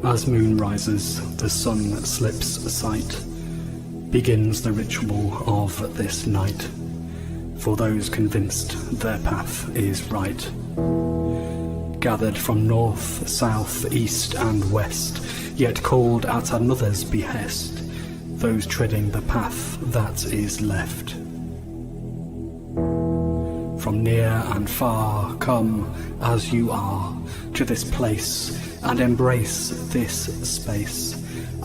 As moon rises, the sun slips sight. Begins the ritual of this night. For those convinced their path is right. Gathered from north, south, east and west, yet called at another's behest, those treading the path that is left. From near and far, come as you are to this place, and embrace this space,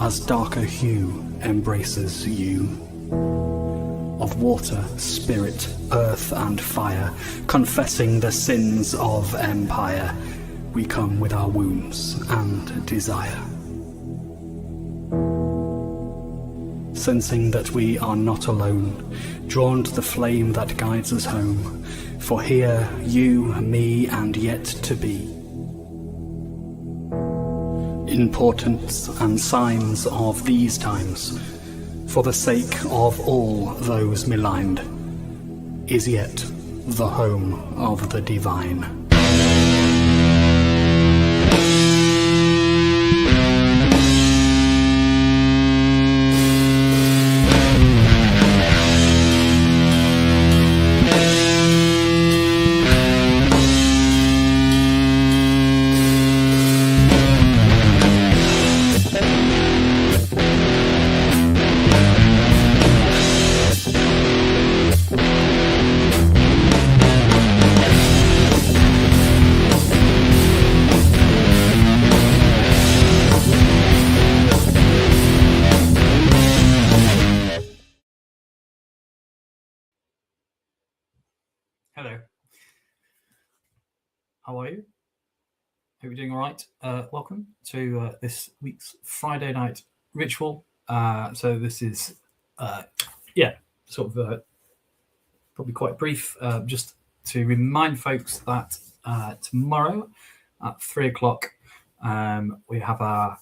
as darker hue embraces you. Of water, spirit, earth and fire, confessing the sins of empire, we come with our wounds and desire. Sensing that we are not alone, drawn to the flame that guides us home, for here, you, me, and yet to be. Importance and signs of these times, for the sake of all those maligned, is yet the home of the divine. Hello. How are you? Hope you're doing all right. Welcome to this week's Friday night ritual. So this is, probably quite brief. Just to remind folks that tomorrow at 3:00 we have our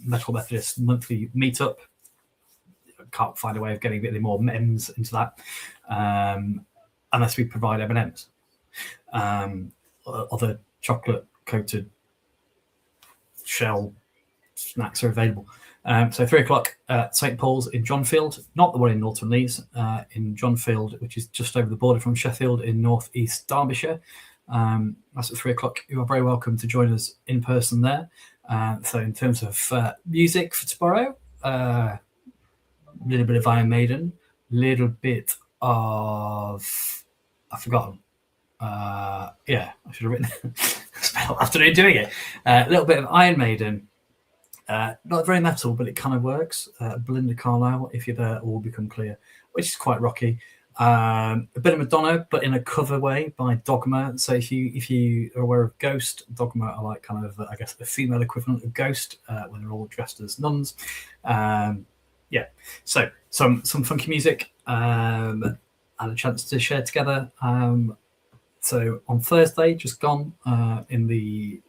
Metal Methodist monthly meetup. Can't find a way of getting a bit more memes into that. Unless we provide M&Ms. Other chocolate-coated shell snacks are available. So 3:00 at St. Paul's in Johnfield, not the one in Norton Lees, in Johnfield, which is just over the border from Sheffield in north-east Derbyshire. That's at 3:00. You are very welcome to join us in person there. So in terms of music for tomorrow, a little bit of Iron Maiden, little bit of... I've forgotten. I should have written spent all afternoon doing it. A little bit of Iron Maiden. Not very metal, but it kind of works. Belinda Carlisle, If You're There, All Will Become Clear, which is quite rocky. A bit of Madonna, but in a cover way by Dogma. So if you are aware of Ghost, Dogma are like kind of, I guess, the female equivalent of Ghost, when they're all dressed as nuns. So some funky music. And a chance to share together. So on Thursday, just gone, in the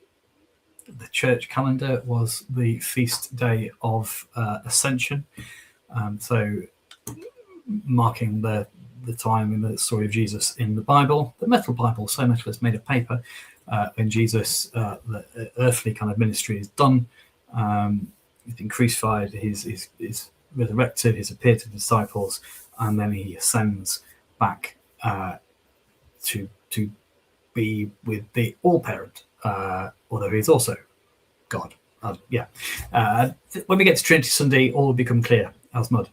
church calendar was the feast day of Ascension. So marking the time in the story of Jesus in the Bible, the metal Bible, so metal it's made of paper, when Jesus, the earthly kind of ministry is done. He's been crucified, he's resurrected, he's appeared to the disciples, and then he ascends back to be with the all-parent, although he's also God. When we get to Trinity Sunday, all will become clear as mud.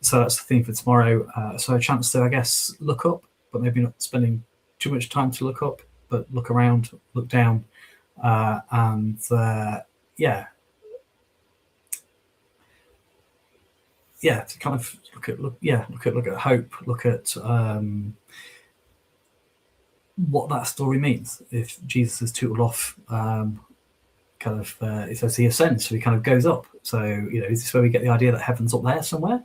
So that's the theme for tomorrow. So a chance to, I guess, look up, but maybe not spending too much time to look up, but look around, look down, to kind of look at hope, look at what that story means. If Jesus is tootled off, it says he ascends, so he kind of goes up. So is this where we get the idea that heaven's up there somewhere?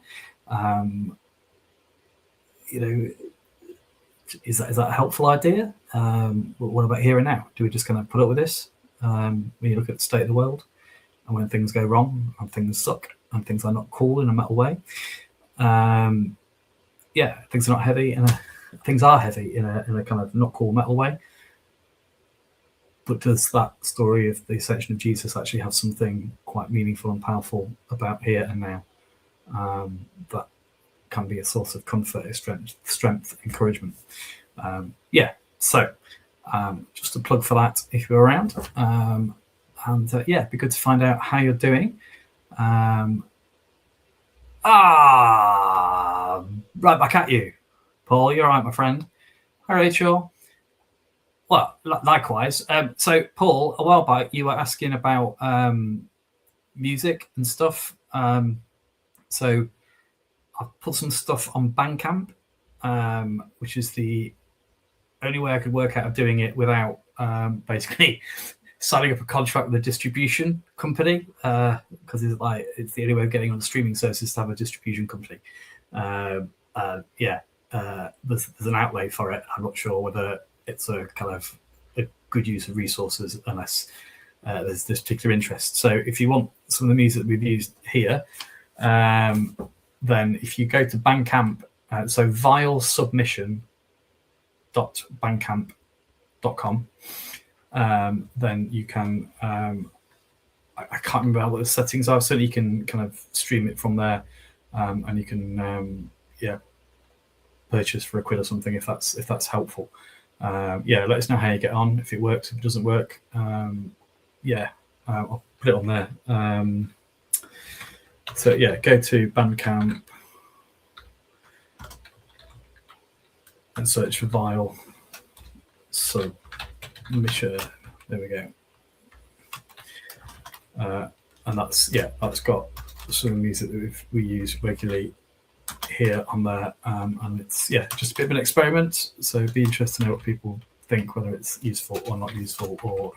Is that a helpful idea? What about here and now? Do we just kind of put up with this? When you look at the state of the world, and when things go wrong, and things suck, and things are not cool in a metal way. Things are not heavy, things are heavy in a kind of not cool metal way. but does that story of the ascension of Jesus actually have something quite meaningful and powerful about here and now? That can be a source of comfort, strength, encouragement. So just a plug for that if you're around. It'd be good to find out how you're doing. Right back at you, Paul. You're right, my friend. Hi, Rachel. Well, likewise. So, Paul, a while back, you were asking about music and stuff. So, I've put some stuff on Bandcamp, which is the only way I could work out of doing it without basically signing up a contract with a distribution company, because it's the only way of getting on streaming services to have a distribution company. There's an outlay for it. I'm not sure whether it's a kind of a good use of resources unless there's this particular interest. So if you want some of the music that we've used here, then if you go to Bandcamp, so vilesubmission.bandcamp.com, then you can, I can't remember what the settings are, so you can kind of stream it from there, and you can purchase for £1 or something if that's helpful. Let us know how you get on, if it works, if it doesn't work. I'll put it on there. Go to Bandcamp and search for Vile Submission. There we go. And that's got some of the music that we use regularly here on there, and it's just a bit of an experiment, so it'd be interesting to know what people think, whether it's useful or not useful, or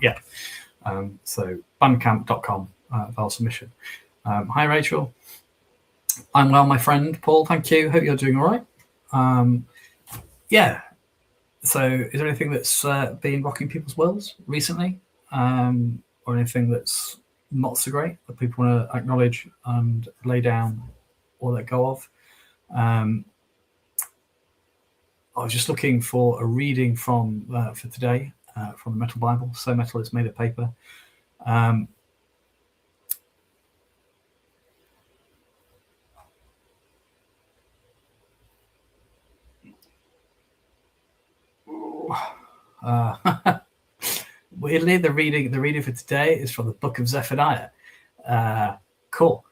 so bandcamp.com, Vile Submission. Hi Rachel. I'm well, my friend. Paul, thank you. Hope you're doing all right. So is there anything that's been rocking people's worlds recently, or anything that's not so great that people want to acknowledge and lay down or let go of? I was just looking for a reading for today, from the Metal Bible. So Metal is made of paper. Weirdly, the reading for today is from the Book of Zephaniah. Cool.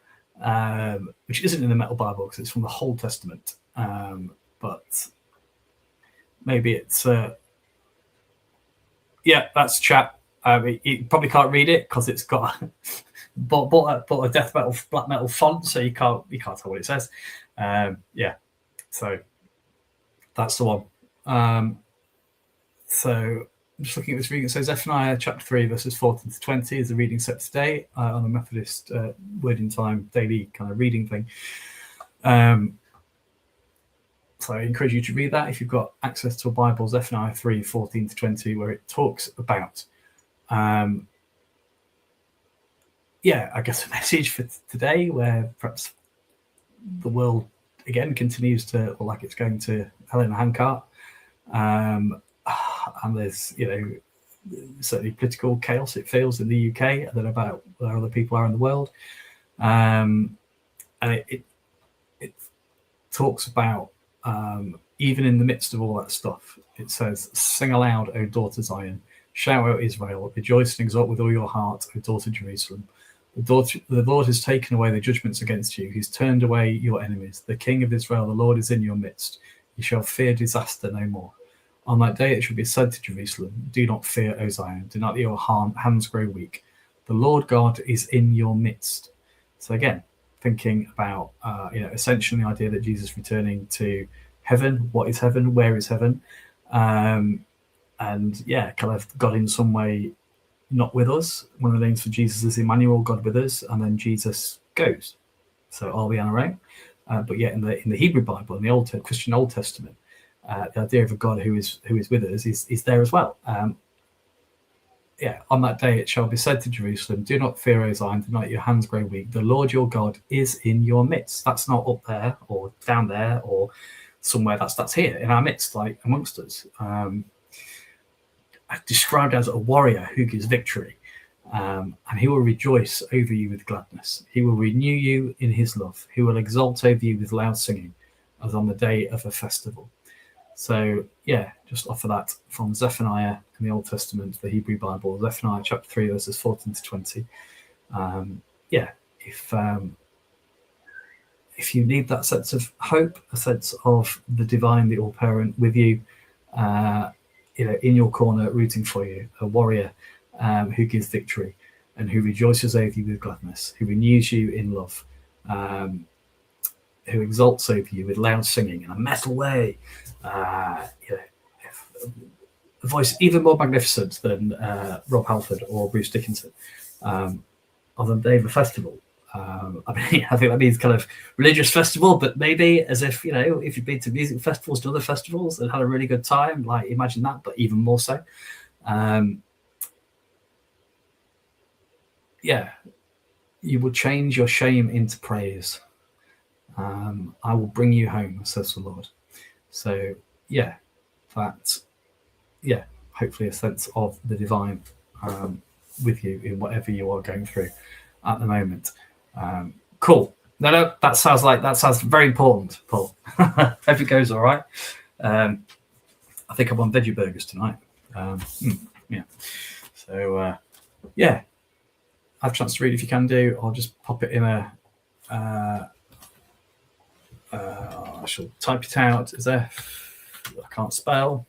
Which isn't in the Metal Bible because it's from the Old Testament. But maybe it's that's chat. You probably can't read it because it's got bought a death metal black metal font, so you can't tell what it says. So that's the one. So I'm just looking at this reading. It says Zephaniah chapter 3 verses 14 to 20 is the reading set today on the Methodist Word in Time daily kind of reading thing. So I encourage you to read that if you've got access to a Bible, Zephaniah 3, 14 to 20, where it talks about, I guess a message for today where perhaps the world again continues to look like it's going to hell in a handcart. And there's, certainly political chaos, it feels, in the UK. I don't know about where other people are in the world. And it talks about, even in the midst of all that stuff, it says, "Sing aloud, O daughter Zion. Shout, O Israel. Rejoice and exult with all your heart, O daughter Jerusalem. The Lord has taken away the judgments against you. He's turned away your enemies. The King of Israel, the Lord, is in your midst. You shall fear disaster no more. On that day it shall be said to Jerusalem, do not fear, O Zion. Do not let your hands grow weak. The Lord God is in your midst." So again, thinking about, essentially the idea that Jesus is returning to heaven. What is heaven? Where is heaven? And kind of God in some way not with us. One of the names for Jesus is Emmanuel, God with us, and then Jesus goes. So are we on our own? But yet in the Hebrew Bible, in the Christian Old Testament, the idea of a God who is with us is there as well. On that day it shall be said to Jerusalem, do not fear, O Zion, do not let your hands grow weak. The Lord your God is in your midst. That's not up there or down there or somewhere. That's here in our midst, like amongst us. described as a warrior who gives victory. And he will rejoice over you with gladness. He will renew you in his love. He will exult over you with loud singing, as on the day of a festival. So, yeah, just offer that from Zephaniah in the Old Testament, the Hebrew Bible, Zephaniah chapter 3, verses 14 to 20. Yeah, if you need that sense of hope, a sense of the divine, the all-parent with you, in your corner, rooting for you, a warrior who gives victory and who rejoices over you with gladness, who renews you in love, who exalts over you with loud singing in a metal way, a voice even more magnificent than Rob Halford or Bruce Dickinson on the day of a festival. I think that means kind of religious festival, but maybe as if, if you've been to music festivals and other festivals and had a really good time, like imagine that, but even more so. You will change your shame into praise. I will bring you home, says the Lord. So, hopefully a sense of the divine with you in whatever you are going through at the moment. Cool. No, that sounds very important, Paul. Hope it goes all right. I think I'm on veggie burgers tonight. So, I have a chance to read if you can do. I'll just pop it in a. I shall type it out as if I can't spell.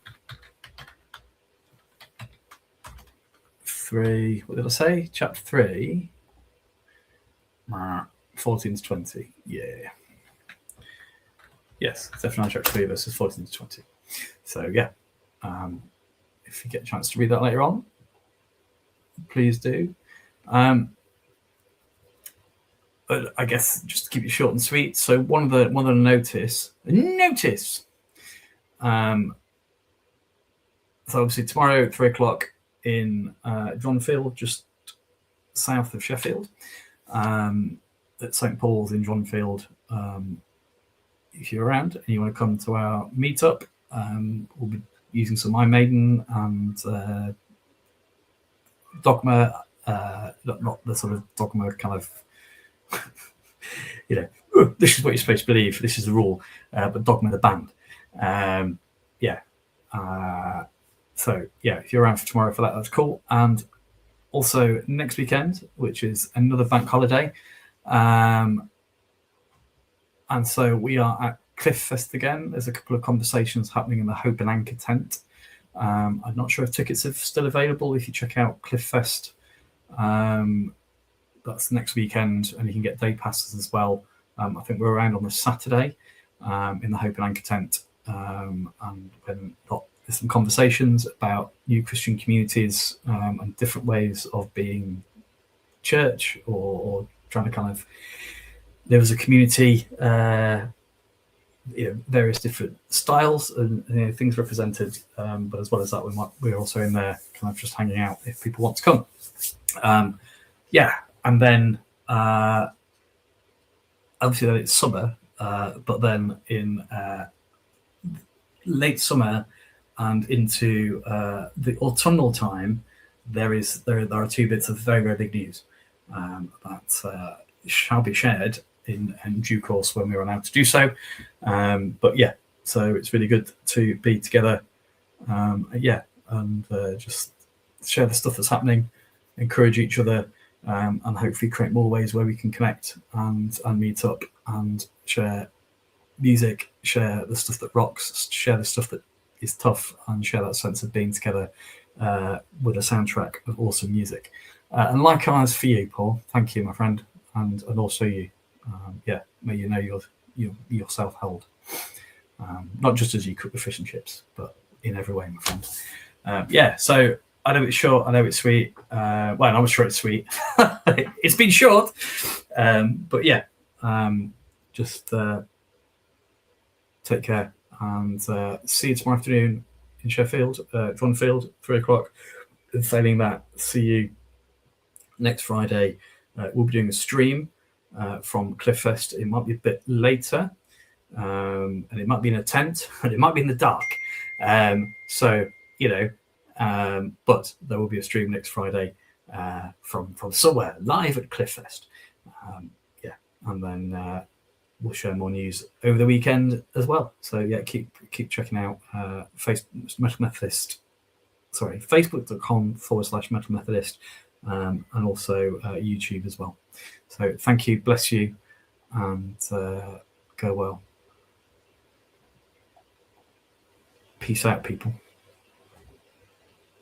3. What did I say? Chapter 3. 14 to 20. Yeah. Yes, Zephaniah chapter 3, verses 14 to 20. So, if you get a chance to read that later on, please do. But I guess just to keep it short and sweet. So one of the notice. So obviously tomorrow at 3:00 in Johnfield, just south of Sheffield, at St Paul's in Johnfield. If you're around and you want to come to our meetup, we'll be using some Maiden and Dogma, not the sort of Dogma kind of, this is what you're supposed to believe, this is the rule, but Dogma the band. If you're around for tomorrow for that, that's cool. And also next weekend, which is another bank holiday, and so we are at Cliff Fest again. There's a couple of conversations happening in the Hope and Anchor tent. I'm not sure if tickets are still available. If you check out Cliff Fest, that's next weekend, and you can get day passes as well. I think we're around on the Saturday in the Hope and Anchor tent, and there's some conversations about new Christian communities and different ways of being church or trying to kind of live as a community. Various different styles and things represented, but as well as that, we're also in there kind of just hanging out if people want to come. And then obviously then it's summer, but then in late summer and into the autumnal time, there are 2 bits of very, very big news that shall be shared in due course when we're allowed to do so. So it's really good to be together, and just share the stuff that's happening, encourage each other, and hopefully create more ways where we can connect and meet up and share music, share the stuff that rocks, share the stuff that is tough, and share that sense of being together with a soundtrack of awesome music. And likewise for you, Paul. Thank you, my friend, and also you. May you know yourself held, not just as you cook the fish and chips, but in every way, my friend. So I know it's short, I know it's sweet. Well, I'm sure it's sweet. It's been short, but just take care, and see you tomorrow afternoon in Sheffield, Johnfield, 3:00. And failing that, see you next Friday. We'll be doing a stream from Cliff Fest. It might be a bit later, and it might be in a tent, and it might be in the dark. But there will be a stream next Friday from somewhere live at Cliffest. And then we'll share more news over the weekend as well. So yeah, keep checking out Metal Methodist. Sorry, Facebook.com/Metal Methodist, and also YouTube as well. So thank you, bless you, and go well. Peace out, people.